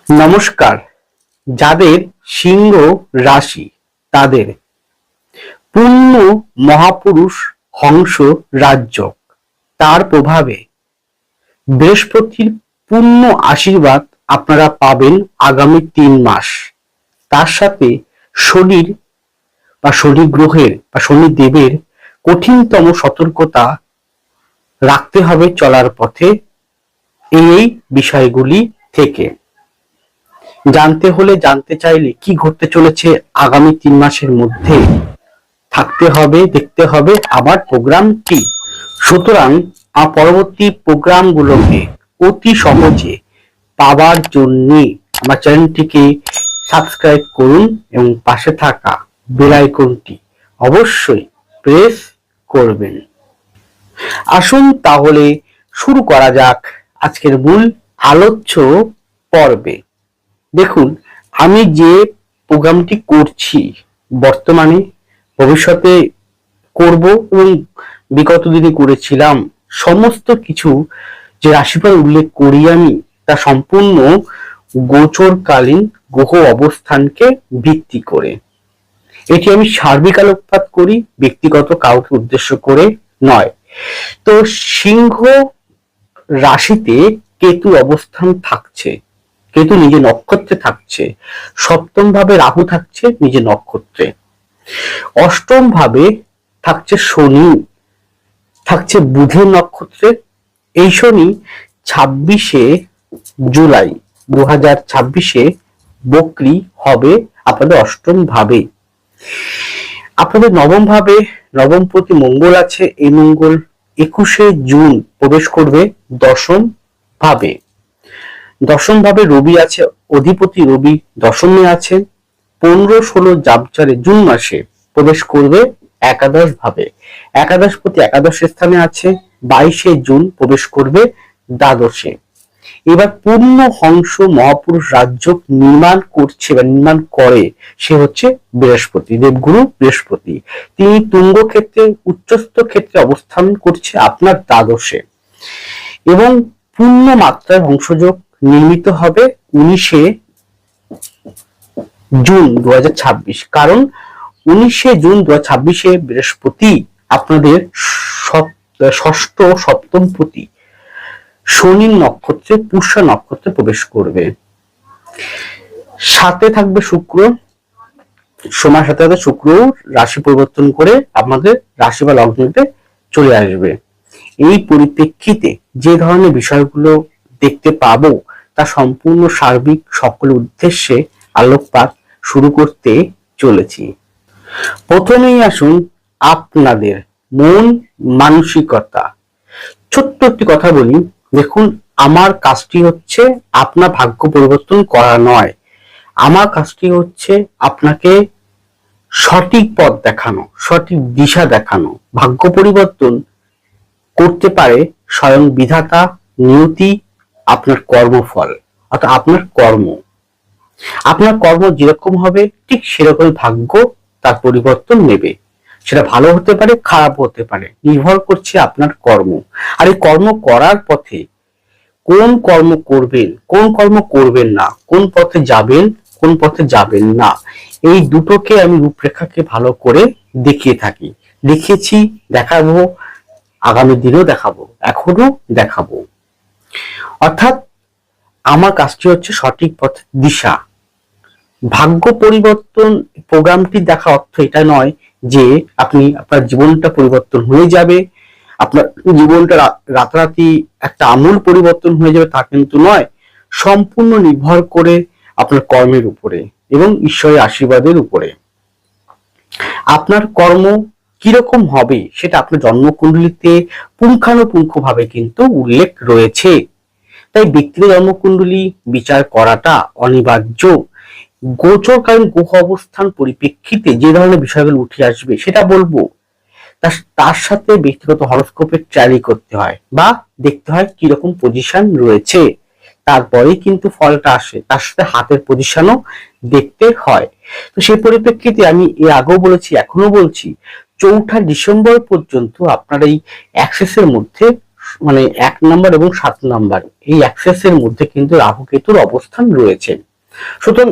নমস্কার। যাদের সিংহ রাশি তাদের পূর্ণ মহাপুরুষ হংস রাজযোগ, তার প্রভাবে বৃহস্পতির পূর্ণ আশীর্বাদ আপনারা পাবেন আগামী 3 মাস। তার সাথে শনির বা শনি গ্রহের বা শনি দেবের কঠিনতম সতর্কতা রাখতে হবে চলার পথে। এই বিষয়গুলি থেকে জানতে হলে, জানতে চাইলে কি ঘটতে চলেছে আগামী 3 মাসের মধ্যে, থাকতে হবে, দেখতে হবে আমার প্রোগ্রামটি। সুতরাং পরবর্তী প্রোগ্রামগুলোকে অতি সহজে পাওয়ার জন্য আমার চ্যানেলটিকে সাবস্ক্রাইব করুন এবং পাশে থাকা বেল আইকনটি অবশ্যই প্রেস করবেন। আসুন তাহলে শুরু করা যাক আজকের মূল আলোচ্য পর্বে। দেখুন, আমি যে প্রোগ্রামটি করছি বর্তমানে, ভবিষ্যতে করব এবং বিগত দিনে করেছিলাম, সমস্ত কিছু যে রাশিফল উল্লেখ করি আমি, তা সম্পূর্ণ গোচরকালীন গ্রহ অবস্থানকে ভিত্তি করে। এটি আমি সার্বিক আলোকপাত করি, ব্যক্তিগত কাউকে উদ্দেশ্য করে নয়। তো সিংহ রাশিতে কেতু অবস্থান থাকছে, কেতু নিজে নক্ষত্রে থাকছে, সপ্তম ভাবে রাহু থাকছে নিজে নক্ষত্রে, অষ্টম ভাবে থাকছে শনি, থাকছে বুধের নক্ষত্রে। এই শনি 26শে জুলাই 2026-এ বক্রি হবে আপনাদের অষ্টম ভাবে। আপনাদের নবম ভাবে নবমপতি মঙ্গল আছে, এই মঙ্গল 21শে জুন প্রবেশ করবে দশম ভাবে। দশম ভাবে রবি আছে, অধিপতি রবি দশমে আছে। 15-16 জাবচারে জুন মাসে প্রবেশ করবে একাদশ ভাবে, একাদশপতি একাদশ স্থানে আছে। 22শে জুন প্রবেশ করবে দ্বাদশে। এবার পূর্ণ হংস মহাপুরুষ রাজযোগ নির্মাণ করছে বা নির্মাণ করে সে হচ্ছে বৃহস্পতি, দেবগুরু বৃহস্পতি। তিনি তুঙ্গ ক্ষেত্রে, উচ্চস্থ ক্ষেত্রে অবস্থান করছে আপনার দ্বাদশে, এবং পূর্ণ মাত্রায় হংসযোগ নির্মিত হবে 19শে জুন 2026। কারণ 19শে জুন 2026-এ বৃহস্পতি আপনাদের ষষ্ঠ সপ্তম পতি শনির নক্ষত্রে, পুষ্যা নক্ষত্রে প্রবেশ করবে। সাথে থাকবে শুক্র, সময়ের সাথে সাথে শুক্র রাশি পরিবর্তন করে আমাদের রাশি বা লগ্নতে চলে আসবে। এই পরিপ্রেক্ষিতে যে ধরনের বিষয়গুলো দেখতে পাবো তা সম্পূর্ণ সার্বিক সকল উদ্দেশ্যে আলোকপাত শুরু করতে চলেছি। প্রথমেই আসুন আপনাদের মন মানসিকতা। ছোট্ট একটি কথা বলি, দেখুন, আমার কাজটি হচ্ছে আপনার ভাগ্য পরিবর্তন করা নয়, আমার কাজটি হচ্ছে আপনাকে সঠিক পথ দেখানো, সঠিক দিশা দেখানো। ভাগ্য পরিবর্তন করতে পারে স্বয়ং বিধাতা, নিয়তি, আপনার কর্মফল, অর্থাৎ আপনার কর্ম। আপনার কর্ম যেরকম হবে ঠিক সেরকম ভাগ্য তার পরিবর্তন নেবে। সেটা ভালো হতে পারে, খারাপ হতে পারে, নির্ভর করছে আপনার কর্ম। আর এই কর্ম করার পথে কোন কর্ম করবেন, কোন কর্ম করবেন না, কোন পথে যাবেন, কোন পথে যাবেন না, এই দুটোকে আমি রূপরেখাকে ভালো করে দেখিয়ে থাকি, দেখিয়েছি, দেখাবো, আগামী দিনেও দেখাবো, এখনো দেখাবো। অর্থাৎ আমার কাজটি হচ্ছে সঠিক পথে দিশা। ভাগ্য পরিবর্তন প্রোগ্রামটি দেখা অর্থ এটা নয় যে আপনি আপনার জীবনটা পরিবর্তন হয়ে যাবে, আপনার জীবনটা রাতারাতি একটা আমূল পরিবর্তন হয়ে যাবে, তা কিন্তু নয়। সম্পূর্ণ নির্ভর করে আপনার কর্মের উপরে এবং ঈশ্বরের আশীর্বাদের উপরে। আপনার কর্ম কিরকম হবে সেটা আপনার জন্মকুণ্ডলিতে পুঙ্খানুপুঙ্খভাবে কিন্তু উল্লেখ রয়েছে। তাই ব্যক্তিগত জন্মকুণ্ডলী বিচার করাটা অনিবার্য। গোচরকালীন গ্রহ অবস্থান পরিপ্রেক্ষিতে যে ধরনের বিষয়গুলো উঠে আসবে সেটা বলবো, তার সাথে ব্যক্তিগত হরোস্কোপের ট্যালি করতে হয় বা দেখতে হয় কিরকম পজিশন রয়েছে, তারপরেই কিন্তু ফলটা আসে। তার সাথে হাতের পজিশনও দেখতে হয়। তো সেই পরিপ্রেক্ষিতে আমি এর আগেও বলেছি, এখনো বলছি, 4 ডিসেম্বর পর্যন্ত আপনার এই অ্যাক্সেসের মধ্যে মানে 1 নম্বর এবং 7 নম্বর এই অ্যাক্সেসের মধ্যে কিন্তু রাহু কেতুর অবস্থান রয়েছে। সুতরাং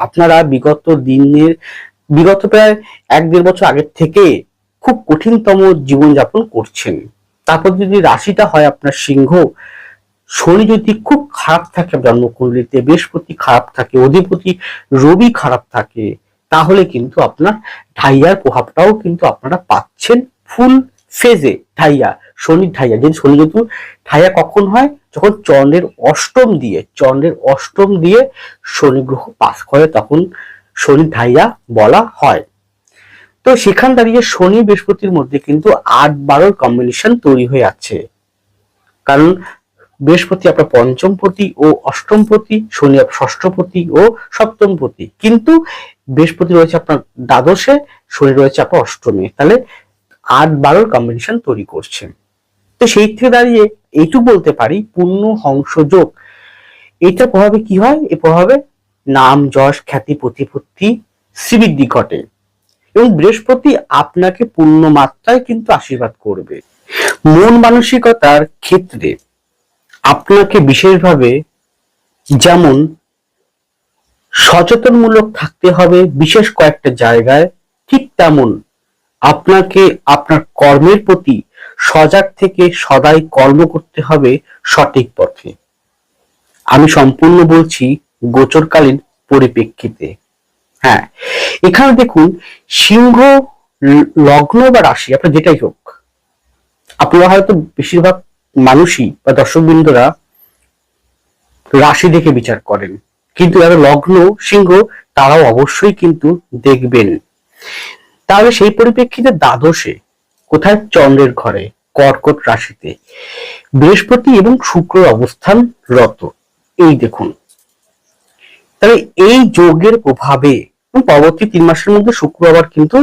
আপনারা বিগত প্রায় 1-1.5 বছর আগের থেকে খুব কঠিনতম জীবনযাপন করছেন। তারপর যদি রাশিটা হয় আপনার সিংহ, শনি যদি খুব খারাপ থাকে জন্মকুণ্ডলিতে, বৃহস্পতি খারাপ থাকে, অধিপতি রবি খারাপ থাকে, তাহলে কিন্তু আপনার ঢাইয়ার প্রভাবটাও কিন্তু আপনারা পাচ্ছেন ফুল ফেজে। শনির ঢাইয়া, যদি শনি যেহেতু ঢাইয়া কখন হয়, যখন চন্দ্রের অষ্টম দিয়ে শনি গ্রহ পাস করে, তখন শনি ঢাইয়া বলা হয়। তো সেখান দাঁড়িয়ে শনি বৃহস্পতির মধ্যে কিন্তু 8-12 কম্বিনেশন তৈরি হয়ে আছে। কারণ বৃহস্পতি আপনার পঞ্চমপতি ও অষ্টমপতি, শনি ষষ্ঠপতি ও সপ্তমপতি, কিন্তু বৃহস্পতি রয়েছে আপনার দ্বাদশে, শনি রয়েছে আপনার অষ্টমে, তাহলে 8-12 কম্বিনেশন তৈরি করছে। তো সেই থেকে দাঁড়িয়ে এইটুকু বলতে পারি, পূর্ণ হংসযোগ এটার প্রভাবে কি হয়, এর প্রভাবে নাম যশ খ্যাতি প্রতিপত্তি শ্রীবৃদ্ধি ঘটে এবং বৃহস্পতি আপনাকে পূর্ণ মাত্রায় কিন্তু আশীর্বাদ করবে। মন মানসিকতার ক্ষেত্রে আপনাকে বিশেষভাবে যেমন সচেতনমূলক থাকতে হবে বিশেষ কয়েকটা জায়গায়, ঠিক তেমন আপনাকে আপনার কর্মের প্রতি সজাগ থেকে সদাই কর্ম করতে হবে সঠিক পথে। আমি সম্পূর্ণ বলছি গোচরকালীন পরিপ্রেক্ষিতে। হ্যাঁ, এখানে দেখুন, সিংহ লগ্ন বা রাশি আপনার যেটাই হোক, আপনারা হয়তো বেশিরভাগ মানুষই বা দর্শকবৃন্দরা রাশি দেখে বিচার করেন, কিন্তু যারা লগ্ন সিংহ তারাও অবশ্যই কিন্তু দেখবেন। তাহলে সেই পরিপ্রেক্ষিতে দ্বাদশে কোথায়, চন্দ্রের ঘরে কর্কট রাশিতে বৃহস্পতি এবং শুক্র অবস্থান রত। এই দেখুন, তাহলে এই যোগের প্রভাবে পরবর্তী 3 মাসের মধ্যে শুক্র আবার কিন্তু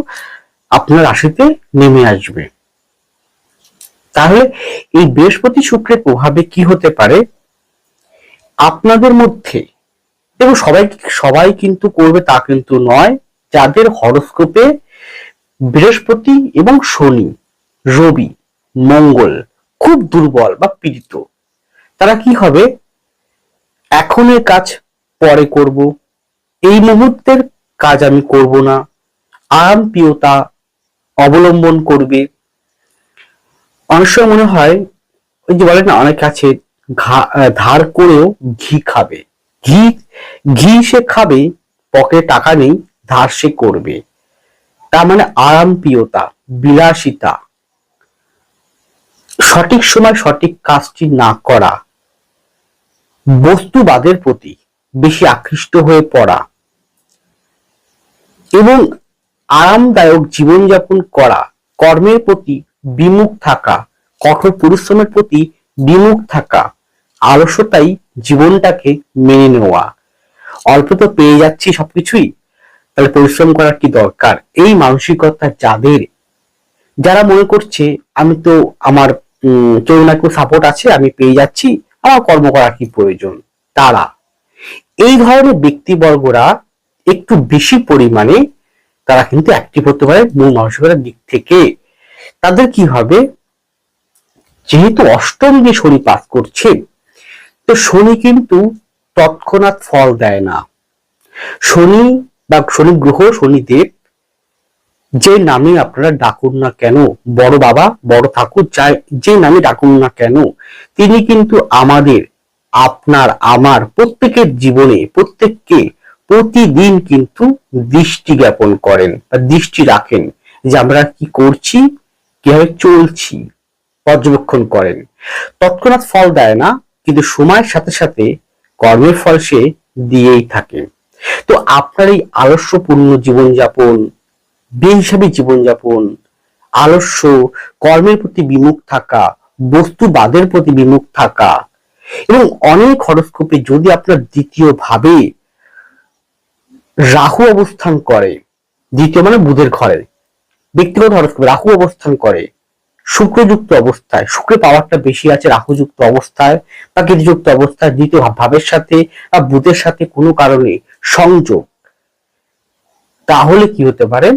আপনার রাশিতে নেমে আসবে। তাহলে এই বৃহস্পতি শুক্রের প্রভাবে কি হতে পারে, আপনাদের মধ্যে, এবং সবাই কিন্তু করবে তা কিন্তু নয়, যাদের হরোস্কোপে বৃহস্পতি এবং শনি, রবি, মঙ্গল খুব দুর্বল বা পীড়িত, তারা কি হবে, এখনের কাজ পরে করব, এই মুহূর্তের কাজ আমি করব না, আরামপ্রিয়তা অবলম্বন করবে। অনেক সময় মনে হয়, ওই যে বলে না, অনেক আছে ধার করেও ঘি খাবে, ঘি সে খাবে, পকেটে টাকা নেই, ধার সে করবে। তার মানে আরামপ্রিয়তা, বিলাসিতা, সঠিক সময় সঠিক কাজটি না করা, বস্তুবাদের প্রতি বেশি আকৃষ্ট হয়ে পড়া এবং আরামদায়ক জীবনযাপন করা, কর্মের প্রতি বিমুখ থাকা, কঠোর পরিশ্রমের প্রতি বিমুখ থাকা, আলস্যতাই জীবনটাকে মেনে নেওয়া, অল্প তো পেয়ে যাচ্ছি সবকিছুই, তাহলে পরিশ্রম করার কি দরকার, এই মানসিকতা যারা মনে করছে আমি তো আমার কেউ না কেউ সাপোর্ট আছে, আমি পেয়ে যাচ্ছি, আমার কর্ম করার কি প্রয়োজন, তারা, এই ধরনের ব্যক্তিবর্গরা একটু বেশি পরিমাণে তারা কিন্তু অ্যাক্টিভ হতে পারে মূল মানসিকতার দিক থেকে। তাদের কি হবে, যেহেতু অষ্টম দিয়ে শনি পাস করছে, তো শনি কিন্তু তৎক্ষণাৎ ফল দেয় না। শনি বা শনি গ্রহ, শনিদেব যে নামে আপনারা ডাকুন না কেন, বড় বাবা বড় ঠাকুর যে নামে ডাকুন না কেন, তিনি কিন্তু আমাদের, আপনার আমার প্রত্যেকের জীবনে প্রত্যেককে প্রতিদিন কিন্তু দৃষ্টি জ্ঞাপন করেন বা দৃষ্টি রাখেন, যে আমরা কি করছি, কিভাবে চলছি, পর্যবেক্ষণ করেন। তৎক্ষণাৎ ফল দেয় না, কিন্তু সময়ের সাথে সাথে কর্মের ফল সে দিয়েই থাকে। তো আপনার এই আলস্যপূর্ণ জীবনযাপন, বেহিসাবি জীবনযাপন, আলস্য, কর্মের প্রতি বিমুখ থাকা, বস্তুবাদের প্রতি বিমুখ থাকা, এবং অনেক হরোস্কোপে যদি আপনার দ্বিতীয় ভাবে রাহু অবস্থান করে, দ্বিতীয় মানে বুধের ঘরে, ব্যক্তিগত হরোস্কোপে রাহু অবস্থান করে, শুক্রযুক্ত অবস্থায়, শুক্রের পাওয়ারটা বেশি আছে রাহুযুক্ত অবস্থায় বা কেতুযুক্ত অবস্থায়, দ্বিতীয় ভাবের সাথে বা বুধের সাথে কোনো কারণে সংযোগ, তাহলে কি হতে পারে,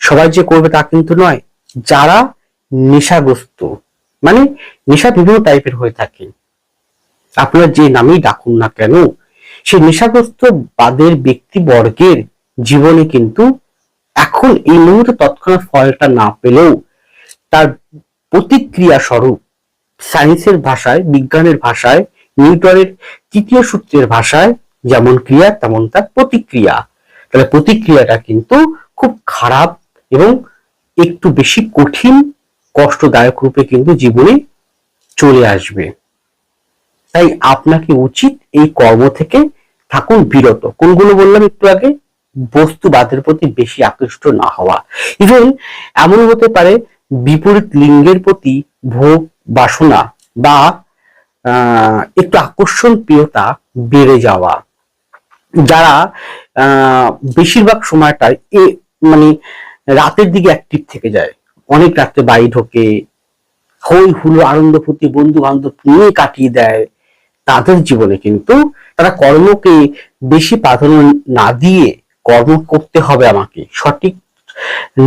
সবাই যে করবে তা কিন্তু নয়, যারা নেশাগ্রস্ত, মানে নেশা বিভিন্ন টাইপের হয়ে থাকে, আপনারা যে নামেই ডাকুন না কেন, সেই নেশাগ্রস্ত বাদের ব্যক্তিবর্গের জীবনে কিন্তু এখন এই মুহূর্তে তৎক্ষণাৎ ফলটা না পেলেও তার প্রতিক্রিয়া স্বরূপ, সায়েন্সের ভাষায়, বিজ্ঞানের ভাষায়, নিউটনের তৃতীয় সূত্রের ভাষায় যেমন ক্রিয়া তেমন তার প্রতিক্রিয়া। তাহলে প্রতিক্রিয়াটা কিন্তু খুব খারাপ এবং একটু বেশি কঠিন, কষ্টদায়ক রূপে কিন্তু জীবনে চলে আসবে। তাই আপনাকে উচিত এই কর্ম থেকে থাকুন বিরত। কোনগুলো বললাম একটু আগে? বস্তুবাদের প্রতি বেশি আকৃষ্ট না হওয়া। ইভেন এমন হতে পারে বিপরীত লিঙ্গের প্রতি ভোগ বাসনা বা একটু আকর্ষণ প্রিয়তা বেড়ে যাওয়া। যারা বেশিরভাগ সময়টাই মানে রাতের দিকে অ্যাক্টিভ থেকে যায়, অনেক রাত্রে বাড়ি ঢোকে, হই হুলো আনন্দ ফুর্তি বন্ধু বান্ধব নিয়ে কাটিয়ে দেয়, তাদের জীবনে কিন্তু তারা কর্মকে বেশি প্রাধান্য না দিয়ে কর্ম করতে হবে আমাকে সঠিক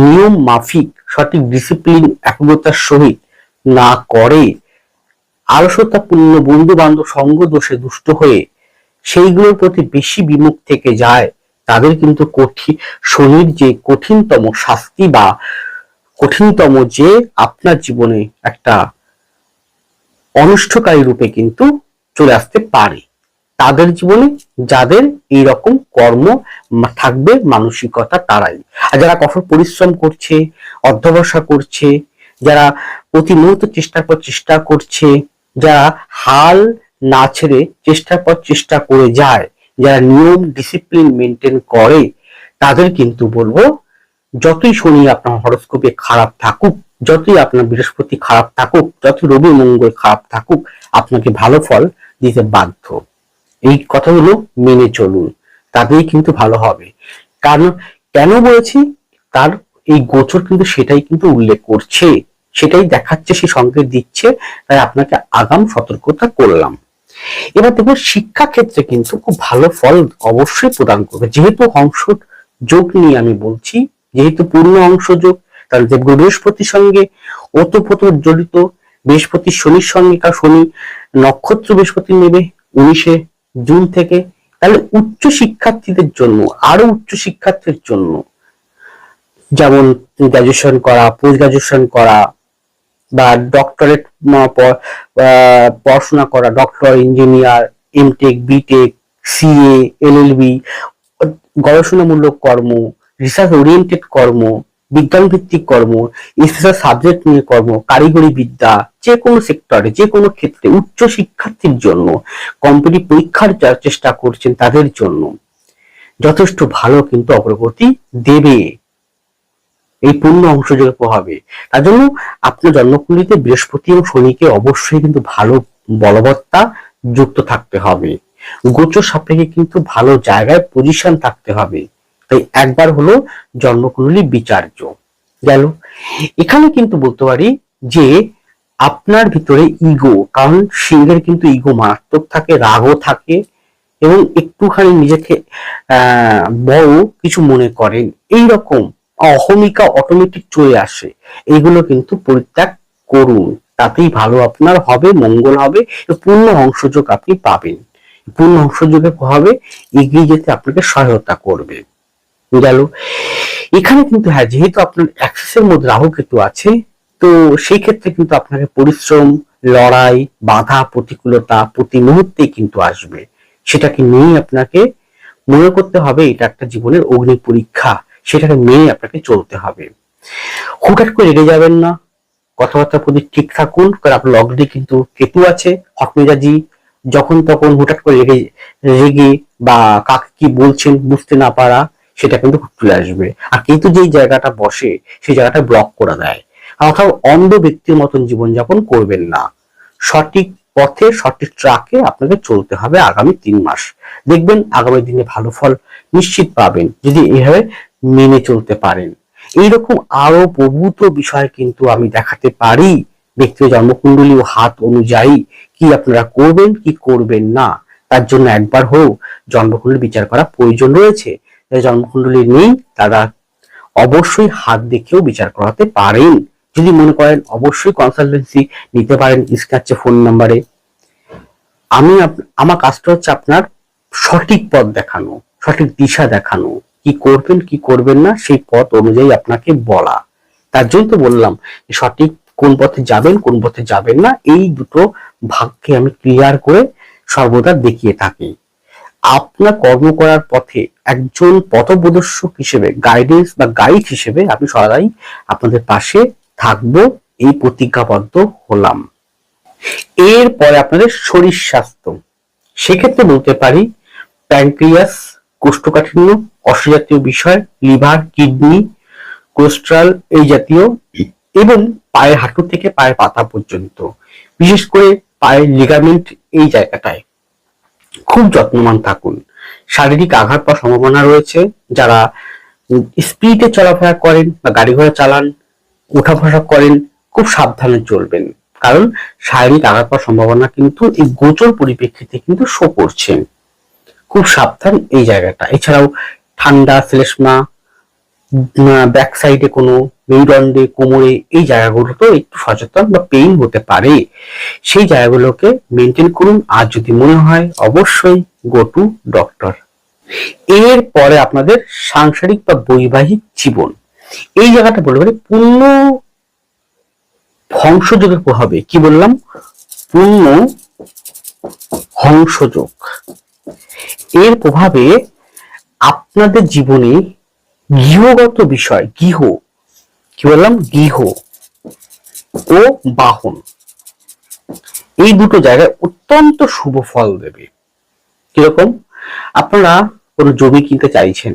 নিয়ম মাফিক, সঠিক ডিসিপ্লিন একগ্রতার সহিত না করে আলসতাপূর্ণ বন্ধু বান্ধব সঙ্গ দোষে দুষ্ট হয়ে সেইগুলোর প্রতি বেশি বিমুখ থেকে যায়, তাদের কিন্তু শনির যে কঠিনতম শাস্তি বা কঠিনতম যে আপনার জীবনে একটা অনিষ্টকারী রূপে কিন্তু চলে আসতে পারে। তাদের জীবনে যাদের এইরকম কর্ম থাকবে মানসিকতা, তারাই। আর যারা কঠোর পরিশ্রম করছে, অধ্যবসায় করছে, যারা প্রতি মুহূর্তে চেষ্টার পর চেষ্টা করছে, যারা হাল না ছেড়ে চেষ্টার পর চেষ্টা করে যায়, যারা নিয়ম ডিসিপ্লিন মেনটেন করে, তাদের কিন্তু বলবো যতই শনি আপনার হরোস্কোপে খারাপ থাকুক, যতই আপনার বৃহস্পতি খারাপ থাকুক, যতই রবি মঙ্গল খারাপ থাকুক, আপনাকে ভালো ফল দিতে বাধ্য। এই কথাগুলো মেনে চলুন, তাতেই কিন্তু ভালো হবে। কারণ কেন বলেছি, তার এই গোচর কিন্তু সেটাই কিন্তু উল্লেখ করছে, সেটাই দেখাচ্ছে, সেই সংকেত দিচ্ছে, তাই আপনাকে আগাম সতর্কতা করলাম। এবার দেখুন শিক্ষা ক্ষেত্রে কিন্তু খুব ভালো ফল অবশ্যই প্রদান করবে, যেহেতু অংশ যোগ নিয়ে আমি বলছি, যেহেতু পূর্ণ অংশ যোগ, তাহলে দেবগুরু বৃহস্পতির সঙ্গে ওতপ্রোত জড়িত, বৃহস্পতি শনির সঙ্গে, কারণ শনি নক্ষত্র বৃহস্পতি নেবে 19শে জুন থেকে। তাহলে উচ্চ শিক্ষার্থীদের জন্য, আরো উচ্চ শিক্ষার্থীর জন্য, যেমন গ্রাজুয়েশন করা, পোস্ট গ্রাজুয়েশন করা বা ডক্টরেট পড়াশোনা করা, doctor, engineer, MTech, BTech, CA, LLB, গবেষণামূলক কর্ম, রিসার্চ ওরিয়েন্টেড কর্ম, বিজ্ঞান ভিত্তিক কর্ম, স্পেশাল সাবজেক্ট নিয়ে কর্ম, কারিগরি বিদ্যা, যে কোনো সেক্টরে, যে কোনো ক্ষেত্রে উচ্চ শিক্ষার্থীর জন্য, কম্পিটিটিভ পরীক্ষার যারা চেষ্টা করছেন তাদের জন্য যথেষ্ট ভালো কিন্তু অগ্রগতি দেবে এই পূর্ণ অংশযোগের প্রভাবে। তার জন্য আপনার জন্মকুণ্ডলিতে বৃহস্পতি এবং শনিকে অবশ্যই কিন্তু ভালো বলবত্তা যুক্ত থাকতে হবে, গোচর সাপেক্ষে কিন্তু ভালো জায়গায় পজিশন থাকতে হবে। তাই একবার হলো জন্মকুণ্ডলী বিচার্য গেল। এখানে কিন্তু বলতে পারি যে আপনার ভিতরে ইগো, কারণ সিংহের কিন্তু ইগো মারাত্মক থাকে, রাগও থাকে এবং একটুখানি নিজেকে বড় কিছু মনে করেন, এইরকম অহমিকা অটোমেটিক চলে আসে। এগুলো কিন্তু পরিত্যাগ করুন, তাতেই ভালো আপনার হবে, মঙ্গল হবে, পূর্ণ অংশযোগ আপনি পাবেন। পূর্ণ অংশযোগের প্রভাবে এগিয়ে যেতে আপনাকে সহায়তা করবে গেল। এখানে কিন্তু হ্যাঁ, যেহেতু আপনার অ্যাক্সিসের মধ্যে রাহু কেতু আছে, তো সেই ক্ষেত্রে কিন্তু আপনাকে পরিশ্রম, লড়াই, বাধা প্রতিকূলতা প্রতি মুহূর্তেই কিন্তু আসবে। সেটাকে নিয়ে আপনাকে মনে করতে হবে এটা একটা জীবনের অগ্নি পরীক্ষা, সেটাকে নিয়ে আপনাকে চলতে হবে। হুটহাট করে রেগে যাবেন না, কথাবার্তার প্রতি ঠিক থাকুন, কারণ আপনার লগ্নে কিন্তু কেতু আছে, হটমেজাজি, যখন তখন হুটহাট করে রেগে বা কাকে কি বলছেন বুঝতে না পারা, সেটা কিন্তু চলে আসবে। আর কিন্তু যেই জায়গাটা বসে সেই জায়গাটা ব্লক করে দেয়। অর্থাৎ অন্ধ ব্যক্তির মতন জীবনযাপন করবেন না, সঠিক পথে সঠিক ট্রাকে আপনাকে চলতে হবে আগামী 3 মাস। দেখবেন আগামী দিনে ভালো ফল নিশ্চিত পাবেন যদি এভাবে মেনে চলতে পারেন। এইরকম আরো প্রভূত বিষয় কিন্তু আমি দেখাতে পারি ব্যক্তির জন্মকুণ্ডলী ও হাত অনুযায়ী কি আপনারা করবেন কি করবেন না, তার জন্য একবার হোক জন্মকুণ্ডলী বিচার করা প্রয়োজন রয়েছে। জন্মকুণ্ডলী নেই তারা অবশ্যই হাত দেখেও বিচার করাতে পারেন, যদি মনে করেন অবশ্যই কনসালটেন্সি নিতে পারেন স্ক্র্যাচে ফোন নাম্বারে। আমার কাজটা হচ্ছে আপনার সঠিক পথ দেখানো, সঠিক দিশা দেখানো, কি করবেন কি করবেন না সেই পথ অনুযায়ী আপনাকে বলা। তার জন্য তো বললাম সঠিক কোন পথে যাবেন কোন পথে যাবেন না, এই দুটো ভাগকে আমি ক্লিয়ার করে সর্বদা দেখিয়ে থাকি। আপনার কর্ম করার পথে একজন পথপ্রদর্শক হিসেবে, গাইডেন্স বা গাইড হিসেবে আমি সদাই আপনাদের পাশে থাকবো, এই প্রতিজ্ঞাবদ্ধ হলাম। এরপরে আপনাদের শরীর স্বাস্থ্য, সেক্ষেত্রে বলতে পারি প্যানক্রিয়াস, কোষ্ঠকাঠিন্য, অশ্বজাতীয় বিষয়, লিভার, কিডনি, কোলেস্ট্রল এই জাতীয়, এবং পায়ের হাঁটু থেকে পায়ের পাতা পর্যন্ত, বিশেষ করে পায়ের লিগামেন্ট এই জায়গাটায় খুব যত্নবান থাকুন। শারীরিক আঘাত পাওয়ার সম্ভাবনা রয়েছে। যারা স্পিডে চলাফেরা করেন বা গাড়ি ঘোড়া চালান, উঠা বসা করেন, খুব সাবধানে চলবেন, কারণ শারীরিক আঘাত পাওয়ার সম্ভাবনা কিন্তু এই গোচর পরিপ্রেক্ষিতে কিন্তু শো করছে। খুব সাবধান এই জায়গাটা। এছাড়াও ঠান্ডা, শ্লেষ্মা, ব্যাক সাইডে কোনো মেরুদণ্ডে, কোমরে এই জায়গাগুলোতেও একটু সচেতন বা পেইন হতে পারে, সেই জায়গাগুলোকে মেনটেন করুন। আর যদি মনে হয় অবশ্যই গো টু ডক্টর। এরপরে আপনাদের সাংসারিক বা বৈবাহিক জীবন, এই জায়গাটা বলতে পারি পূর্ণ হংসযোগের প্রভাবে। কি বললাম? পূর্ণ হংসযোগ এর প্রভাবে আপনাদের জীবনে গৃহগত বিষয়, গৃহ কি বললাম, গৃহ ও বাহন, এই দুটো জায়গায় অত্যন্ত শুভ ফল দেবে। কিরকম? আপনারা কোনো জমি কিনতে চাইছেন,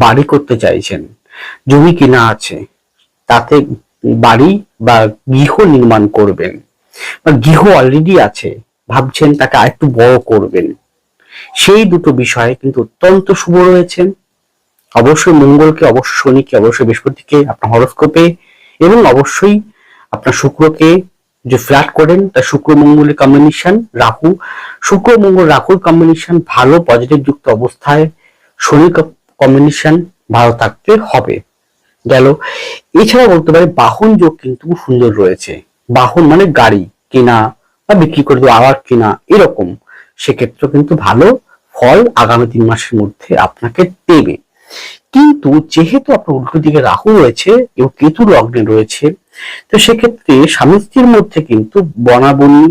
বাড়ি করতে চাইছেন, জমি কিনা আছে, তাতে বাড়ি বা গৃহ নির্মাণ করবেন, বা গৃহ অলরেডি আছে, ভাবছেন তাকে আরেকটু বড় করবেন, সেই দুটো বিষয়ে কিন্তু অত্যন্ত শুভ রয়েছেন। অবশ্যই মঙ্গলকে, অবশ্যই শনিকে, অবশ্যই বৃহস্পতিকে আপনার হরোস্কোপে, এবং অবশ্যই আপনার শুক্রকে যে ফ্ল্যাট করেন তা শুক্র মঙ্গলের কম্বিনেশন, রাহু, শুক্র মঙ্গল রাহুর কম্বিনেশন ভালো পজিটিভ যুক্ত অবস্থায়, শনির কম্বিনেশন ভালো থাকতে হবে। গেল। এছাড়া বলতে পারি বাহন যোগ কিন্তু সুন্দর রয়েছে। বাহন মানে গাড়ি কেনা বা বিক্রি করে আবার কেনা, এরকম, সেক্ষেত্রে কিন্তু ভালো ফল আগামী 3 মাসের মধ্যে আপনাকে দেবে। কিন্তু যেহেতু আপনার উল্টো দিকে রাহু রয়েছে এবং কেতু লগ্নে রয়েছে, তো সেক্ষেত্রে স্বামী স্ত্রীর মধ্যে কিন্তু বনাবনি,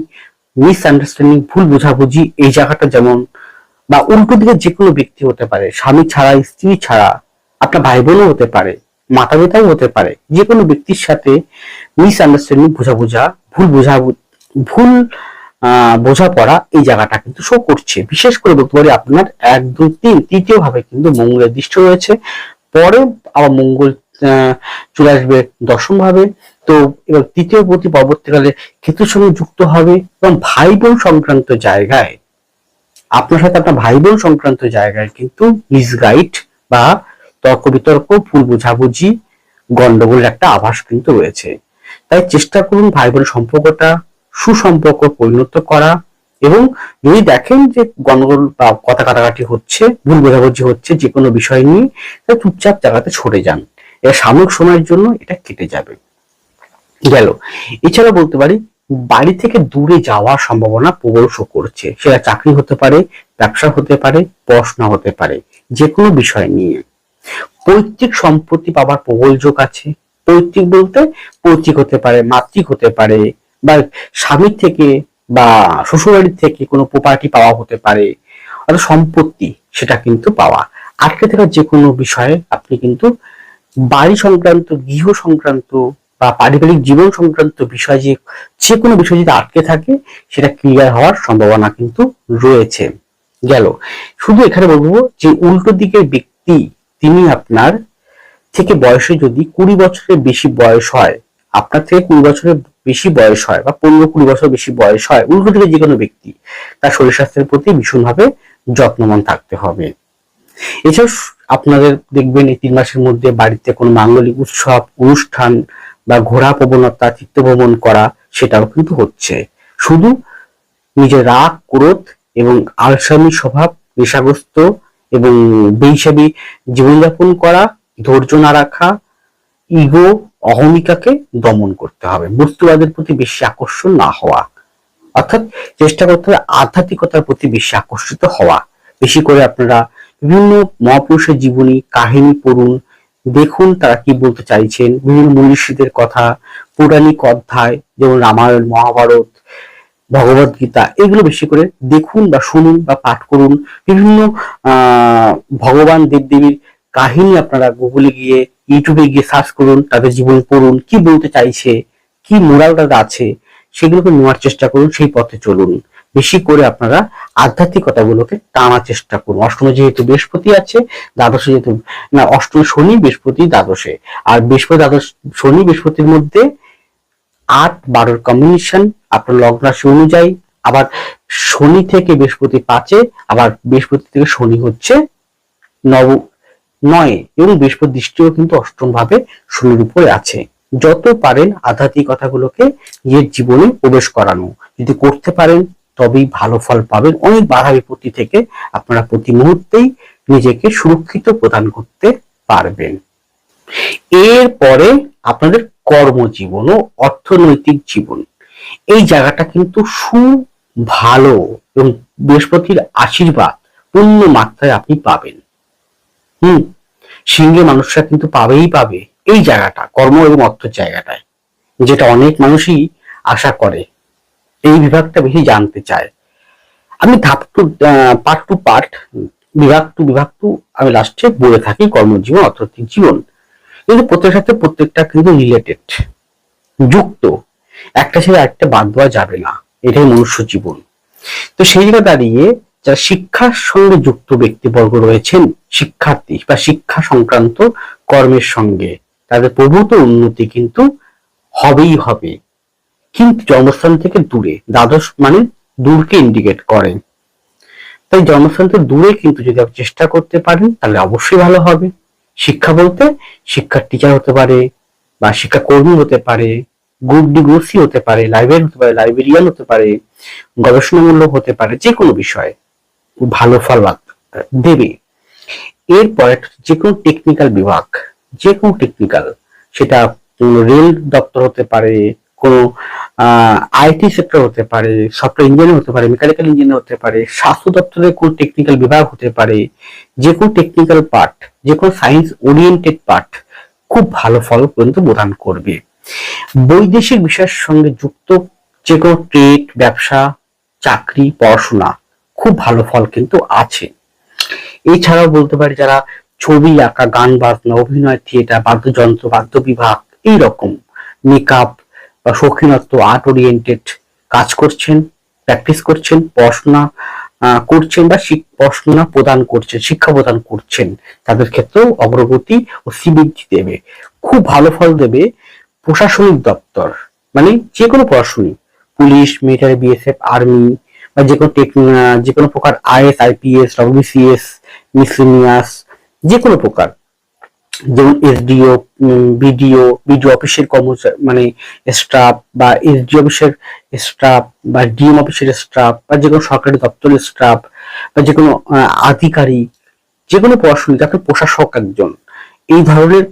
মিসআন্ডারস্ট্যান্ডিং, ভুল বোঝাবুঝি এই জায়গাটা যেমন, বা উল্টো দিকে যে কোনো ব্যক্তি হতে পারে, স্বামী ছাড়া, স্ত্রী ছাড়া, আপনার ভাই বোনও হতে পারে, মাতা পিতাও হতে পারে, যে কোনো ব্যক্তির সাথে মিসআন্ডারস্ট্যান্ডিং, ভুল বোঝাপড়া এই জায়গাটা কিন্তু শো করছে। বিশেষ করে বলতে পারি আপনার 1, 2, 3 তৃতীয় ভাবে কিন্তু মঙ্গলের দৃষ্টি রয়েছে, পরে আবার মঙ্গল চলে আসবে 10ম ভাবে। তো এবার তৃতীয় প্রতি পরবর্তীকালে কেতুর সঙ্গে যুক্ত হবে, এবং ভাই বোন সংক্রান্ত জায়গায়, আপনার সাথে আপনার ভাই বোন সংক্রান্ত জায়গায় কিন্তু মিসগাইড বা তর্ক বিতর্ক, ভুল বোঝাবুঝি, গন্ডগোলের একটা আভাস কিন্তু রয়েছে। তাই চেষ্টা করুন ভাই বোনের সম্পর্কটা সুসম্পর্ক পরিণত করা, এবং যদি দেখেন যে গন্ডগোল বা কথা কাটাকাটি হচ্ছে, ভুল বোঝাবুঝি হচ্ছে যে কোনো বিষয় নিয়ে, চুপচাপ জায়গাতে সরে যান। এটা সাময়িক সময়ের জন্য এটা কেটে যাবে। গেল। এছাড়া বলতে পারি বাড়ি থেকে দূরে যাওয়ার সম্ভাবনা প্রবল শো করছে। সেটা চাকরি হতে পারে, ব্যবসা হতে পারে, পড়াশোনা হতে পারে, যে কোনো বিষয় নিয়ে। পৈতৃক সম্পত্তি পাওয়ার প্রবল যোগ আছে। পৈতৃক বলতে পৈতৃক হতে পারে, মাতৃক হতে পারে, বা স্বামীর থেকে বা শ্বশুরবাড়ির থেকে কোনো প্রপার্টি পাওয়া হতে পারে, অর্থাৎ সম্পত্তি সেটা কিন্তু পাওয়া। আটকে থাকা যে কোনো বিষয়ে আপনি কিন্তু বাড়ি সংক্রান্ত, গৃহ সংক্রান্ত বা পারিবারিক জীবন সংক্রান্ত বিষয়, যে কোনো বিষয় যদি আটকে থাকে সেটা ক্লিয়ার হওয়ার সম্ভাবনা কিন্তু রয়েছে। গেল। শুধু এখানে বলবো যে উল্টো দিকের ব্যক্তি, তিনি আপনার থেকে বয়সে যদি 20 বছরের বেশি বয়স হয়, আপনার থেকে 20 বছরের বেশি বয়স হয়, বা 15-20 বছর বেশি বয়স হয়, উল্টো দিকে যে কোনো ব্যক্তি, তার শরীর স্বাস্থ্যের প্রতি ভীষণভাবে যত্নবান থাকতে হবে। এছাড়াও আপনাদের দেখবেন এই 3 মাসের মধ্যে বাড়িতে কোনো মাঙ্গলিক উৎসব, অনুষ্ঠান বা ঘোরা প্রবণতা, তীর্থ ভ্রমণ করা, সেটাও কিন্তু হচ্ছে। শুধু নিজের রাগ, ক্রোধ এবং আলসামি স্বভাব, নেশাগ্রস্ত এবং বেহিসাবি জীবনযাপন করা, ধৈর্য না রাখা, ইগো অহমিকাকে দমন করতে হবে, বস্তুবাদের প্রতি বেশি আকর্ষণ না হওয়া, অর্থাৎ চেষ্টা করতে হবে আধ্যাত্মিকতার প্রতি বেশি আকর্ষিত হওয়া। বেশি করে আপনারা বিভিন্ন মহাপুরুষের জীবনী কাহিনী পড়ুন, দেখুন তারা কি বলতে চাইছেন, বিভিন্ন মনীষীদের কথা, পৌরাণিক অধ্যায় যেমন রামায়ণ, মহাভারত, ভগবত গীতা, এগুলো বেশি করে দেখুন বা শুনুন বা পাঠ করুন। বিভিন্ন ভগবান দেবদেবীর কাহিনী আপনারা গুগলে গিয়ে, ইউটিউবে গিয়ে সার্চ করুন, তাদের জীবন পড়ুন, কি বলতে চাইছে, কি মোরাল তাদের আছে, সেগুলোকে নেওয়ার চেষ্টা করুন, সেই পথে চলুন। বেশি করে আপনারা আধ্যাত্মিকতাগুলোকে টানার চেষ্টা করুন। অষ্টমে যেহেতু বৃহস্পতি আছে, দ্বাদশে যেহেতু না, অষ্টমে শনি, বৃহস্পতি দ্বাদশে, আর বৃহস্পতি দ্বাদশ, শনি বৃহস্পতির মধ্যে 8-12 কম্বিনেশন আপনার লগ্ন রাশি অনুযায়ী। আবার শনি থেকে বৃহস্পতি 5-এ, আবার বৃহস্পতি থেকে শনি হচ্ছে 9-এ, এবং বৃহস্পতি দৃষ্টিও কিন্তু অষ্টম ভাবে শনির উপরে আছে। যত পারেন আধ্যাত্মিকতাগুলোকে নিজের জীবনে প্রবেশ করানো, যদি করতে পারেন তবেই ভালো ফল পাবেন। অনেক বাধা বিপত্তি থেকে আপনারা প্রতি মুহূর্তেই নিজেকে সুরক্ষিত প্রদান করতে পারবেন। এরপরে আপনাদের কর্মজীবন ও অর্থনৈতিক জীবন, এই জায়গাটা কিন্তু ভালো এবং বৃহস্পতির আশীর্বাদ পূর্ণ মাত্রায় আপনি পাবেন। সিংহে মানুষরা কিন্তু পাবেই পাবে এই জায়গাটা, কর্ম এবং অর্থের জায়গাটায়, যেটা অনেক মানুষই আশা করে, এই বিভাগটা বেশি জানতে চায়। আমি পার্ট টু পার্ট, বিভাগ টু আমি লাস্টে বলে থাকি কর্মজীবন, অর্থনৈতিক জীবন, কিন্তু প্রত্যেকের সাথে প্রত্যেকটা কিন্তু রিলেটেড, যুক্ত, একটা ছেড়ে একটা বাদ দেওয়া যাবে না, এটাই মনুষ্য জীবন। তো সেই জায়গায় দাঁড়িয়ে যারা শিক্ষার সঙ্গে যুক্ত ব্যক্তিবর্গ রয়েছেন, শিক্ষার্থী বা শিক্ষা সংক্রান্ত কর্মের সঙ্গে, তাদের প্রভূত উন্নতি কিন্তু হবেই হবে, কিন্তু জন্মস্থান থেকে দূরে। দ্বাদশ মানে দূরকে ইন্ডিকেট করে, তাই জন্মস্থান থেকে দূরে কিন্তু যদি আপনি চেষ্টা করতে পারেন তাহলে অবশ্যই ভালো হবে। শিক্ষা বলতে শিক্ষার টিচার হতে পারে, বা শিক্ষা কর্মী হতে পারে, গ্রুপ ডি গ্রুপ সি হতে পারে, লাইব্রেরিয়ান হতে পারে, লাইব্রেরিয়ান হতে পারে, গবেষণামূলক হতে পারে, যে কোনো বিষয়ে ভালো ফল দেবে। এরপরে যে কোনো টেকনিক্যাল বিভাগ, যে কোনো টেকনিক্যাল, সেটা রেল দপ্তর হতে পারে, কোনো আইটি সেক্টর হতে পারে, সফটওয়্যার ইঞ্জিনিয়ার হতে পারে, মেকানিক্যাল ইঞ্জিনিয়ার হতে পারে, স্বাস্থ্য দপ্তরের কোন টেকনিক্যাল বিভাগ হতে পারে, যে কোনো টেকনিক্যাল পার্ট, যে কোনো সায়েন্স ওরিয়েন্টেড পার্ট খুব ভালো ফল পর্যন্ত প্রদান করবে। বৈদেশিক বিষয়ের সঙ্গে যুক্ত যে কোনো ট্রেড, ব্যবসা, চাকরি, পড়াশোনা, খুব ভালো ফল কিন্তু আছে। এছাড়াও বলতে পারি যারা ছবি আঁকা, গান বাজনা, অভিনয়, থিয়েটার, বাদ্যযন্ত্র, বাদ্য বিভাগ, এইরকম মেকআপ বা শৌখিনত্ব, আর্ট ওরিয়েন্টেড কাজ করছেন, প্র্যাকটিস করছেন, পড়াশোনা করছেন, বা পড়াশোনা প্রদান করছেন, শিক্ষা প্রদান করছেন, তাদের ক্ষেত্রেও অগ্রগতি ও শ্রীবৃদ্ধি দেবে। খুব ভালো ফল দেবে প্রশাসনিক দপ্তর, মানে যে কোনো প্রশাসনিক, পুলিশ, মিলিটারি, বিএসএফ, আর্মি, বা যে কোনো প্রকার আইএস, আইপিএস, ডব্লিউবিসিএস, মিসলিনিয়াস, যে কোনো প্রকার, যেমন এসডিও, বিডিও অফিসের কর্মচারী মানে স্টাফ, বা এসডি অফিসের স্টাফ, বা ডিএম অফিসের স্টাফ, বা যে কোনো সরকারি দপ্তরের স্টাফ, বা যে কোনো আধিকারিক, যে কোনো প্রশাসনিক, আপনার প্রশাসক একজন, এই ধরনের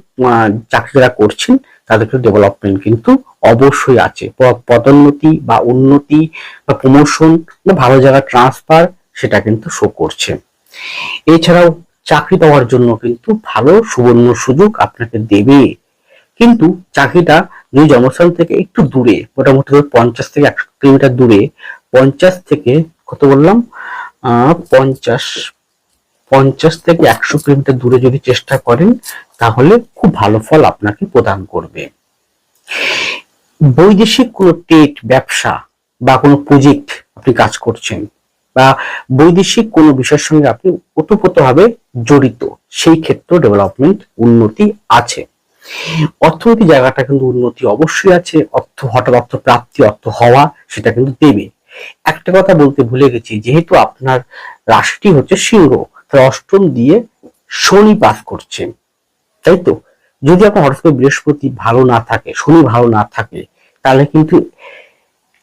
চাকরি যারা করছেন তাদের ডেভেলপমেন্ট কিন্তু অবশ্যই আছে। পদোন্নতি বা উন্নতি বা প্রমোশন বা ভালো জায়গায় ট্রান্সফার, সেটা কিন্তু শো করছে। এছাড়াও চাকরি পাওয়ার জন্য কিন্তু ভালো সুবর্ণ সুযোগ আপনাকে দেবে, কিন্তু চাকরিটা যদি জন্মস্থান থেকে একটু দূরে, মোটামুটি 50 থেকে 100 কিলোমিটার দূরে, 50 থেকে কত বললাম, 50 থেকে 100 কিলোমিটার দূরে যদি চেষ্টা করেন তাহলে খুব ভালো ফল আপনাকে প্রদান করবে। বৈদেশিক কোনো ট্রেড, ব্যবসা বা কোনো প্রজেক্ট আপনি কাজ করছেন, বা বৈদেশিক কোনো বিষয়ের সঙ্গে আপনি ওতপ্রোতভাবে জড়িত, সেই ক্ষেত্রে ডেভেলপমেন্ট, উন্নতি আছে। অর্থনৈতিক জায়গাটা কিন্তু উন্নতি অবশ্যই আছে, হঠাৎ অর্থ প্রাপ্তি, অর্থ হওয়া, সেটা কিন্তু দেবে। একটা কথা বলতে ভুলে গেছি, যেহেতু আপনার রাশিটি হচ্ছে সিংহ, তার অষ্টম দিয়ে শনি পাস করছে, তাই তো? যদি আপনার হরস্কোপে বৃহস্পতি ভালো না থাকে, শনি ভালো না থাকে, তাহলে কিন্তু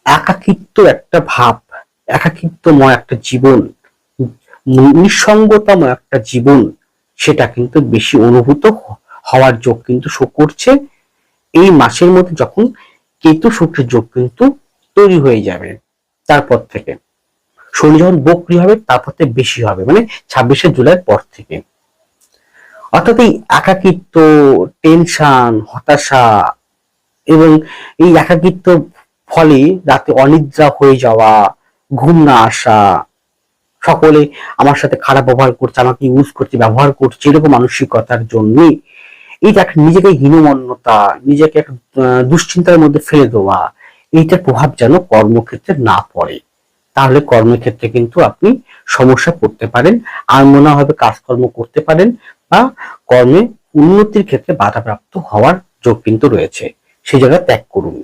একাকিত্ব একটা ভাব, একাকিত্বময় একটা জীবন, নিঃসঙ্গতাময় একটা জীবন, সেটা কিন্তু বেশি অনুভূত হওয়ার যোগ কিন্তু শো করছে এই মাসের মধ্যে যখন কেতু শুক্রের যোগ কিন্তু তৈরি হয়ে যাবে, তারপর থেকে শনি যখন বক্রি হবে তারপর থেকে বেশি হবে, মানে 26শে জুলাইয়ের পর থেকে। অর্থাৎ এই একাকিত্ব, টেনশন, হতাশা এবং এই একাকিত্ব ফলে রাতে অনিদ্রা হয়ে যাওয়া, ঘুম না আসা, সকলে আমার সাথে খারাপ ব্যবহার করছে, আমাকে ইউজ করছে, ব্যবহার করছে, এরকম মানসিকতার জন্য এই যে নিজেকে হীনমন্যতা, নিজেকে একটা দুশ্চিন্তার মধ্যে ফেলে দেওয়া, এইটার প্রভাব যেন কর্মক্ষেত্রে না পড়ে। তাহলে কর্মক্ষেত্রে কিন্তু আপনি সমস্যা পড়তে পারেন, আর মনে হবে কাজকর্ম করতে পারেন বা কর্মে উন্নতির ক্ষেত্রে বাধাপ্রাপ্ত হওয়ার যোগ কিন্তু রয়েছে, সেই জায়গা ত্যাগ করুন।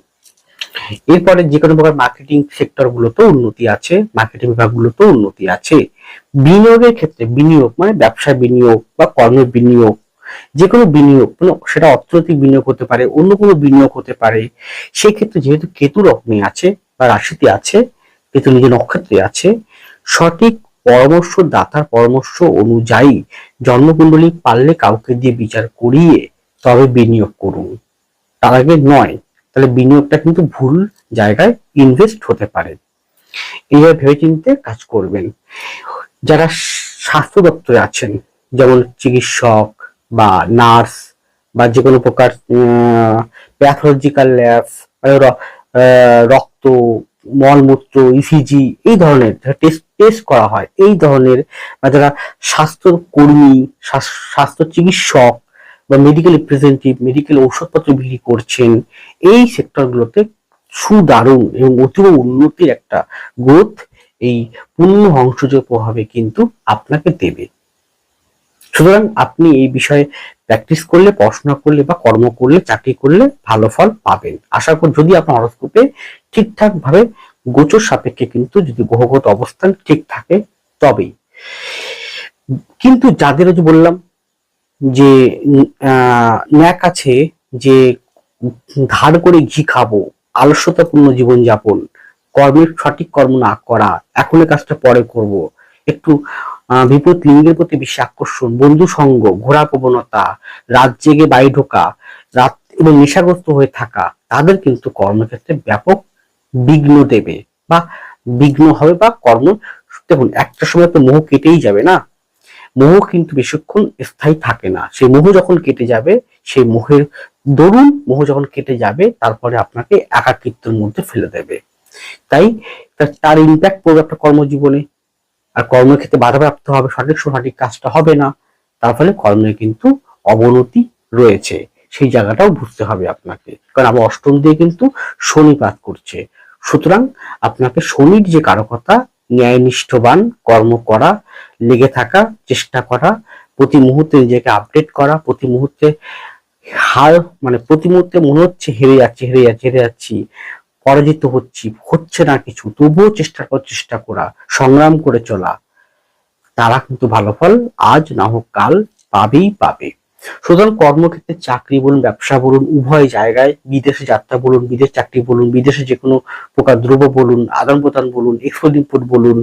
এরপরে যে কোনো প্রকার মার্কেটিং সেক্টর গুলোতেও উন্নতি আছে, মার্কেটিং বিভাগগুলোতেও উন্নতি আছে। বিনিয়োগের ক্ষেত্রে, বিনিয়োগ মানে ব্যবসায় বিনিয়োগ বা কর্মের বিনিয়োগ, যে কোনো বিনিয়োগ, মানে সেটা অর্থনৈতিক বিনিয়োগ হতে পারে, অন্য কোনো বিনিয়োগ হতে পারে, সেই ক্ষেত্রে যেহেতু কেতু লগ্নে আছে বা রাশিতে আছে, কেতু নিজের নক্ষত্রে আছে, সঠিক পরামর্শদাতার পরামর্শ অনুযায়ী জন্মকুণ্ডলী পারলে কাউকে দিয়ে বিচার করিয়ে তবে বিনিয়োগ করুন, তার আগে নয়। তাহলে বিনিয়োগটা কিন্তু ভুল জায়গায় ইনভেস্ট হতে পারে। এইভাবে ভেবেচিন্তে কাজ করবেন। যারা স্বাস্থ্য দপ্তরে আছেন, যেমন চিকিৎসক বা নার্স বা যে কোনো প্রকার প্যাথোলজিক্যাল ল্যাব, রক্ত, মলমূত্র, ইসিজি, এই ধরনের টেস্ট করা হয়, এই ধরনের বা যারা স্বাস্থ্য কর্মী, স্বাস্থ্য চিকিৎসক বা মেডিকেল রিপ্রেজেন্টেটিভ, মেডিকেল ঔষধপত্র বিক্রি করছেন, এই সেক্টরগুলোতে সুদারুণ এবং অতীব উন্নতির একটা গ্রোথ এই পূর্ণ হংসযোগ প্রভাবে কিন্তু আপনাকে দেবে। সুতরাং আপনি এই বিষয়ে প্র্যাকটিস করলে, পড়াশোনা করলে বা কর্ম করলে, চাকরি করলে ভালো ফল পাবেন। আশা করি যদি আপনার হরোস্কোপে ঠিকঠাক ভাবে গোচর সাপেক্ষে কিন্তু যদি গ্রহগত অবস্থান ঠিক থাকে তবেই। কিন্তু যাদের যে বললাম যে ন্যাক আছে যে ধার করে ঘি খাবো, আলস্যতাপূর্ণ জীবনযাপন, কর্মের সঠিক কর্ম না করা, এখনের কাজটা পরে করব, একটু বিপরীত লিঙ্গের প্রতি বেশি আকর্ষণ, বন্ধু সঙ্গ, ঘোরা প্রবণতা, রাত জেগে বাড়ি ঢোকা, রাত এবং নেশাগ্রস্ত হয়ে থাকা, তাদের কিন্তু কর্মক্ষেত্রে ব্যাপক বিঘ্ন দেবে বা বিঘ্ন হবে বা কর্ম। দেখুন, একটা সময় তো মোহ কেটেই যাবে না, মোহ কিন্তু বেশিক্ষণ স্থায়ী থাকে না। সেই মোহ যখন কেটে যাবে, সেই মোহের দরুন মোহ যখন কেটে যাবে, তারপরে আপনাকে একাকিত্বের মধ্যে ফেলে দেবে। তাই তার ইম্প্যাক্ট পড়বে আপনার কর্মজীবনে, আর কর্মক্ষেত্রে বাধাপ্রাপ্ত হবে, সঠিক কাজটা হবে না, তার ফলে কর্মে কিন্তু অবনতি রয়েছে। সেই জায়গাটাও বুঝতে হবে আপনাকে, কারণ আবার অষ্টম দিয়ে কিন্তু শনি পাত করছে। সুতরাং আপনাকে শনির যে কারকতা, ন্যায়নিষ্ঠবান কর্ম করা, লেগে থাকা, চেষ্টা করা, প্রতি মুহূর্তে নিজেকে আপডেট করা, প্রতি মুহূর্তে মানে প্রতি মুহূর্তে মনে হচ্ছে হেরে যাচ্ছি, পরাজিত হচ্ছে না কিছু, তবুও চেষ্টা করা, সংগ্রাম করে চলা, তারা কিন্তু ভালো ফল আজ না হোক কাল পাবে। সুতরাং কর্মক্ষেত্রে চাকরি বলুন, ব্যবসা বলুন, উভয় জায়গায়, বিদেশে যাত্রা বলুন, বিদেশ চাকরি বলুন, বিদেশে যে কোনো প্রকার দ্রব্য বলুন, আদান প্রদান বলুন, এক্সপোর্ট ইম্পোর্ট বলুন,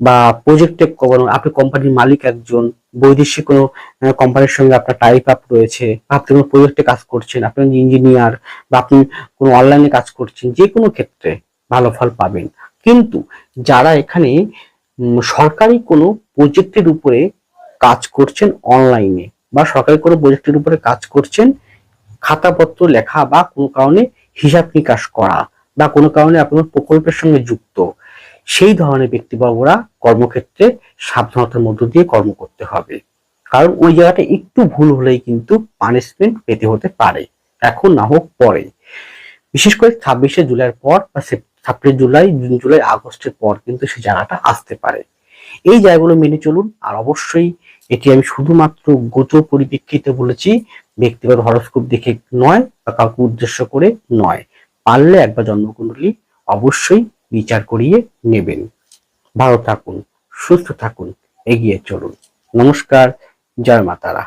বা প্রজেক্টে আপনি কোম্পানির মালিক একজন, বৈদেশিক কোনো কোম্পানির সঙ্গে আপনার টাইপ আপ রয়েছে, বা আপনি কোনো প্রজেক্টে কাজ করছেন, আপনি ইঞ্জিনিয়ার বা আপনি কোনো অনলাইনে কাজ করছেন, যে কোনো ক্ষেত্রে ভালো ফল পাবেন। কিন্তু যারা এখানে সরকারি কোনো প্রজেক্টের উপরে কাজ করছেন অনলাইনে, বা সরকারি কোনো প্রজেক্টের উপরে কাজ করছেন, খাতাপত্র লেখা বা কোনো কারণে হিসাব নিকাশ করা বা কোনো কারণে আপনার প্রকল্পের সঙ্গে যুক্ত, সেই ধরনের ব্যক্তিবর্গরা কর্মক্ষেত্রে সাবধানতার মধ্য দিয়ে কর্ম করতে হবে। কারণ ওই জায়গাটা একটু ভুল হলেই কিন্তু পানিশমেন্ট পেতে হতে পারে, এখন না হোক পরে। বিশেষ করে 26শে জুলাইয়ের পর বা 26 জুলাই, জুন জুলাই, আগস্টের পর কিন্তু সেই জায়গাটা আসতে পারে। এই জায়গাগুলো মেনে চলুন। আর অবশ্যই এটি আমি শুধুমাত্র গোচর পরিপ্রেক্ষিতে বলেছি, ব্যক্তিগত হরোস্কোপ দেখে নয় বা কাউকে উদ্দেশ্য করে নয়। পারলে একবার জন্মকুণ্ডলী অবশ্যই বিচার করিয়ে নেবেন। ভালো থাকুন, সুস্থ থাকুন, এগিয়ে চলুন। নমস্কার, জয় মা তারা।